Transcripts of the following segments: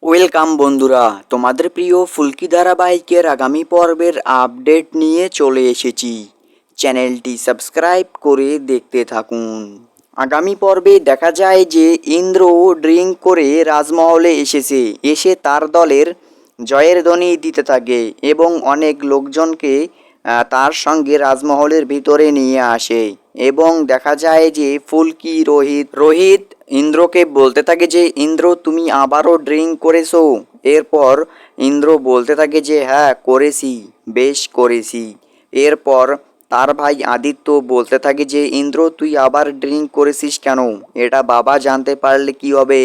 Welcome বন্ধুরা, তোমাদের প্রিয় ফুলকি ধারাবাহিকের আগামী পর্বের আপডেট নিয়ে চলে এসেছি। চ্যানেলটি সাবস্ক্রাইব করে দেখতে থাকুন। আগামী পর্বে দেখা যায় যে ইন্দ্র ড্রিঙ্ক করে রাজমহলে এসে তার দলের জয়ের ধ্বনি দিতে থাকে এবং অনেক লোকজনকে তার সঙ্গে রাজমহলের ভিতরে নিয়ে আসে এবং দেখা যায় যে ফুলকি রোহিত ইন্দ্রকে বলতে থাকে যে ইন্দ্র তুমি আবারও ড্রিঙ্ক করেছো। এরপর ইন্দ্র বলতে থাকে যে হ্যাঁ করেছি, বেশ করেছি। এরপর তার ভাই আদিত্য বলতে থাকে যে ইন্দ্র তুই আবার ড্রিঙ্ক করেছিস কেন? এটা বাবা জানতে পারলে কি হবে,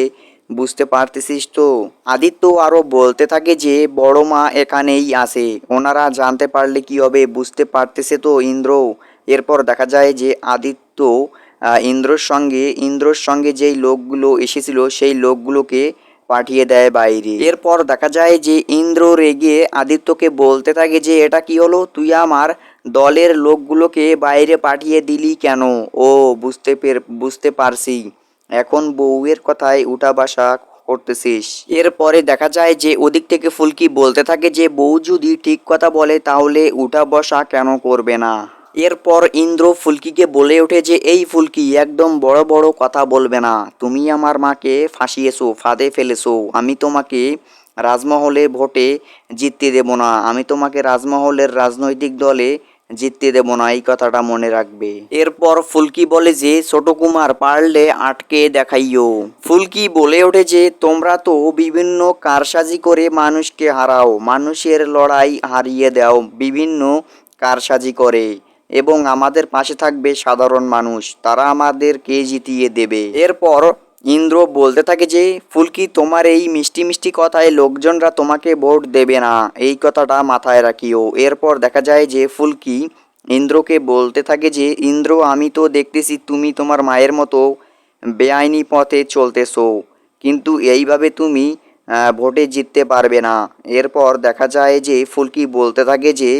বুঝতে পারতেছিস তো? আদিত্য আরও বলতে থাকে যে বড় মা এখানেই আসে, ওনারা জানতে পারলে কি হবে, বুঝতে পারতেছে তো ইন্দ্র। এরপর দেখা যায় যে আদিত্য ইন্দ্রর সঙ্গে যেই লোকগুলো এসেছিল সেই লোকগুলোকে পাঠিয়ে দেয় বাইরে। এরপর দেখা যায় যে ইন্দ্র রেগে আদিত্যকে বলতে থাকে যে এটা কি হলো, তুই আমার দলের লোকগুলোকে বাইরে পাঠিয়ে দিলি কেন? ও বুঝতে পারছি, এখন বউয়ের কথায় উঠা বসা করতেছিস। এরপরে দেখা যায় যে ওদিক থেকে ফুলকি বলতে থাকে যে বউ যদি ঠিক কথা বলে তাহলে উঠা বসা কেন করবে না। এরপর ইন্দ্র ফুলকিকে বলে ওঠে যে এই ফুলকি, একদম বড় বড় কথা বলবে না। তুমি আমার মাকে ফাঁসিয়েছো, ফাঁদে ফেলেছো। আমি তোমাকে রাজমহলে ভোটে জিততে দেব না, আমি তোমাকে রাজমহলের রাজনৈতিক দলে জিততে দেব না, এই কথাটা মনে রাখবে। এরপর ফুলকি বলে যে ছোট কুমার, পারলে আটকে দেখাইও। ফুলকি বলে ওঠে যে তোমরা তো বিভিন্ন কারসাজি করে মানুষকে হারাও, মানুষের লড়াই হারিয়ে দাও বিভিন্ন কারসাজি করে, এবং আমাদের পাশে থাকবে সাধারণ মানুষ, তারা আমাদেরকে জিতিয়ে দেবে। এরপর ইন্দ্র বলতে থাকে যে ফুলকি, তোমার এই মিষ্টি মিষ্টি কথায় লোকজনরা তোমাকে ভোট দেবে না, এই কথাটা মাথায় রাখিও। এরপর দেখা যায় যে ফুলকি ইন্দ্রকে বলতে থাকে যে ইন্দ্র, আমি তো দেখতেছি তুমি তোমার মায়ের মতো বেআইনি পথে চলতেছো, কিন্তু এইভাবে তুমি ভোটে জিততে পারবে না। এরপর দেখা যায় যে ফুলকি বলতে থাকে যে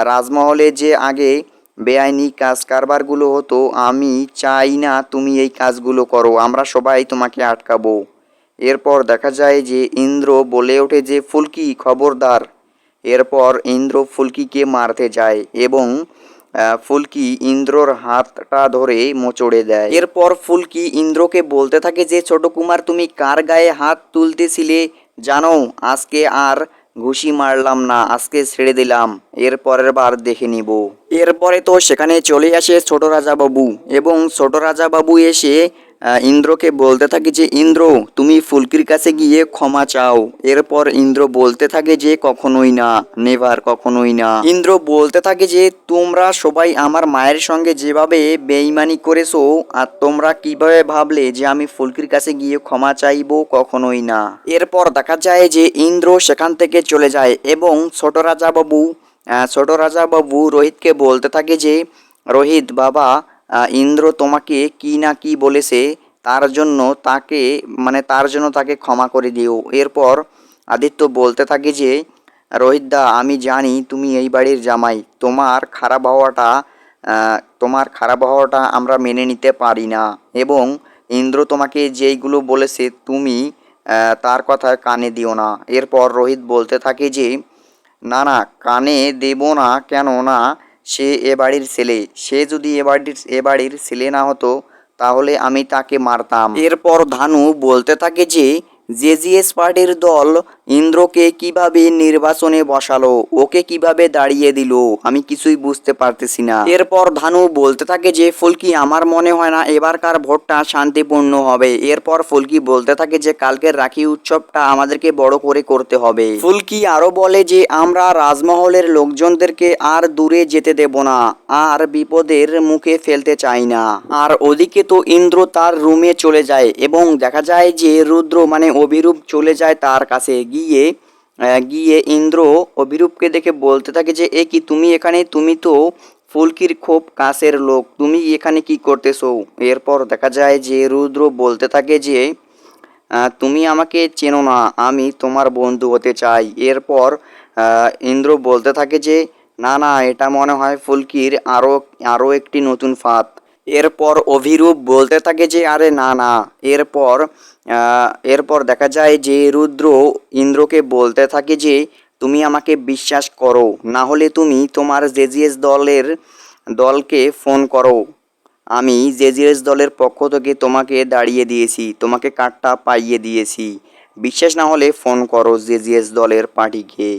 রাজমহলে যে আগে বেআইনি কাজ কারবারগুলো হতো, আমি চাই না তুমি এই কাজগুলো করো, আমরা সবাই তোমাকে আটকাবো। এরপর দেখা যায় যে ইন্দ্র বলে ওঠে যে ফুলকি খবরদার। এরপর ইন্দ্র ফুলকিকে মারতে যায় এবং ফুলকি ইন্দ্রর হাতটা ধরে মোচড়ে দেয়। এরপর ফুলকি ইন্দ্রকে বলতে থাকে যে ছোট কুমার, তুমি কার গায়ে হাত তুলতেছিলে জানো? আজকে আর ঘুষি মারলাম না, আজকে ছেড়ে দিলাম, এর পরের বার দেখে নিব। এরপরে তো সেখানে চলে আসে ছোট রাজা বাবু এবং ছোট রাজা বাবু এসে ইন্দ্রকে বলতে থাকে যে ইন্দ্র, তুমি ফুলকির কাছে গিয়ে ক্ষমা চাও। এরপর ইন্দ্র বলতে থাকে যে কখনোই না, নেভার, কখনোই না। ইন্দ্র বলতে থাকে যে তোমরা সবাই আমার মায়ের সঙ্গে যেভাবে বেইমানি করেছো, আর তোমরা কিভাবে ভাবলে যে আমি ফুলকির কাছে গিয়ে ক্ষমা চাইবো, কখনোই না। এরপর দেখা যায় যে ইন্দ্র সেখান থেকে চলে যায় এবং ছোট রাজা বাবু রোহিতকে বলতে থাকে যে রোহিত বাবা, ইন্দ্র তোমাকে কি না কি বলেছে, তার জন্য তাকে ক্ষমা করে দিও। এরপর আদিত্য বলতে থাকে যে রোহিত দা, আমি জানি তুমি এই বাড়ির জামাই, তোমার খারাপ হওয়াটা আমরা মেনে নিতে পারি না, এবং ইন্দ্র তোমাকে যেইগুলো বলেছে তুমি তার কথায় কানে দিও না। এরপর রোহিত বলতে থাকে যে না না, কানে দেব না কেন না, সে এ বাড়ির ছেলে, সে যদি এ বাড়ির ছেলে না হতো তাহলে আমি তাকে মারতাম। এরপর ধানু বলতে থাকে যে জেজিএস পার্টির দল ইন্দ্রকে কিভাবে নির্বাচনে বসালো, ওকে কিভাবে দাঁড়িয়ে দিল, আমি কিছুই বুঝতে পারতেছি না। এরপর ধানু বলতে থাকে যে ফুলকি, আমার মনে হয় না এবারকার ভোটটা শান্তিপূর্ণ হবে। এরপর ফুলকি বলতে থাকে যে কালকের রাখি উৎসবটা আমাদেরকে বড় করে করতে হবে। ফুলকি আরো বলে যে আমরা রাজমহলের লোকজনদেরকে আর দূরে যেতে দেব না, আর বিপদের মুখে ফেলতে চাই না। আর ওদিকে তো ইন্দ্র তার রুমে চলে যায় এবং দেখা যায় যে রুদ্র মানে অভিরূপ চলে যায় তার কাছে। গিয়ে ইন্দ্র অভিরূপকে দেখে বলতে থাকে যে এ কি, তুমি এখানে? তুমি তো ফুলকির খুব কাছের লোক, তুমি এখানে কি করতেছো? এরপর দেখা যায় যে রুদ্র বলতে থাকে যে তুমি আমাকে চেনো না, আমি তোমার বন্ধু হতে চাই। এরপর ইন্দ্র বলতে থাকে যে না না, এটা মনে হয় ফুলকির আরও একটি নতুন ফাঁদ, এরপর অভিরূপ বলতে থাকে যে আরে না না। এরপর দেখা যায় যে রুদ্র ইন্দ্রকে বলতে থাকে যে তুমি আমাকে বিশ্বাস করো, না হলে তুমি তোমার জেজিএস দলকে ফোন করো। আমি জেজিএস দলের পক্ষ থেকে তোমাকে দাঁড়িয়ে দিয়েছি, তোমাকে কার্ডটা পাইয়ে দিয়েছি। বিশ্বাস না হলে ফোন করো জেজিএস দলের পার্টিকে।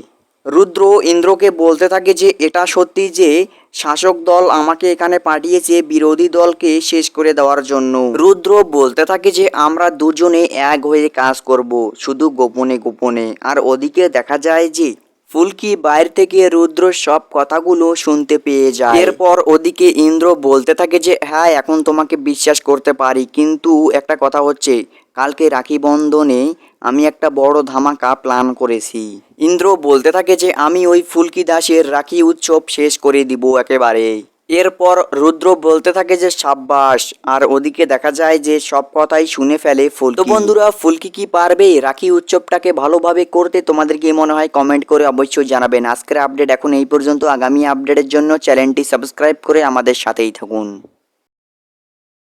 রুদ্র ইন্দ্রকে বলতে থাকে যে এটা সত্যি যে শাসক দল আমাকে এখানে পাঠিয়েছে বিরোধী দলকে শেষ করে দেওয়ার জন্য। রুদ্র বলতে থাকে যে আমরা দুজনে এক হয়ে কাজ করব, শুধু গোপনে গোপনে। আর ওদিকে দেখা যায় যে ফুলকি বাইরে থেকে রুদ্র সব কথাগুলো শুনতে পেয়ে যায়। এরপর ওদিকে ইন্দ্র বলতে থাকে যে হ্যাঁ এখন তোমাকে বিশ্বাস করতে পারি, কিন্তু একটা কথা হচ্ছে কালকে রাখি বন্ধনে আমি একটা বড় ধামাকা প্ল্যান করেছি। ইন্দ্র বলতে থাকে যে আমি ওই ফুলকি দাসের রাখি উৎসব শেষ করে দিব একেবারে। এরপর রুদ্র বলতে থাকে যে সাব্বাস। আর ওদিকে দেখা যায় যে সব কথাই শুনে ফেলে ফুলকি। তো বন্ধুরা, ফুলকি কি পারবে রাখি উৎসবটাকে ভালোভাবে করতে? তোমাদের কি মনে হয় কমেন্ট করে অবশ্যই জানাবেন। আজকের আপডেট এখন এই পর্যন্ত। আগামী আপডেটের জন্য চ্যানেলটি সাবস্ক্রাইব করে আমাদের সাথেই থাকুন।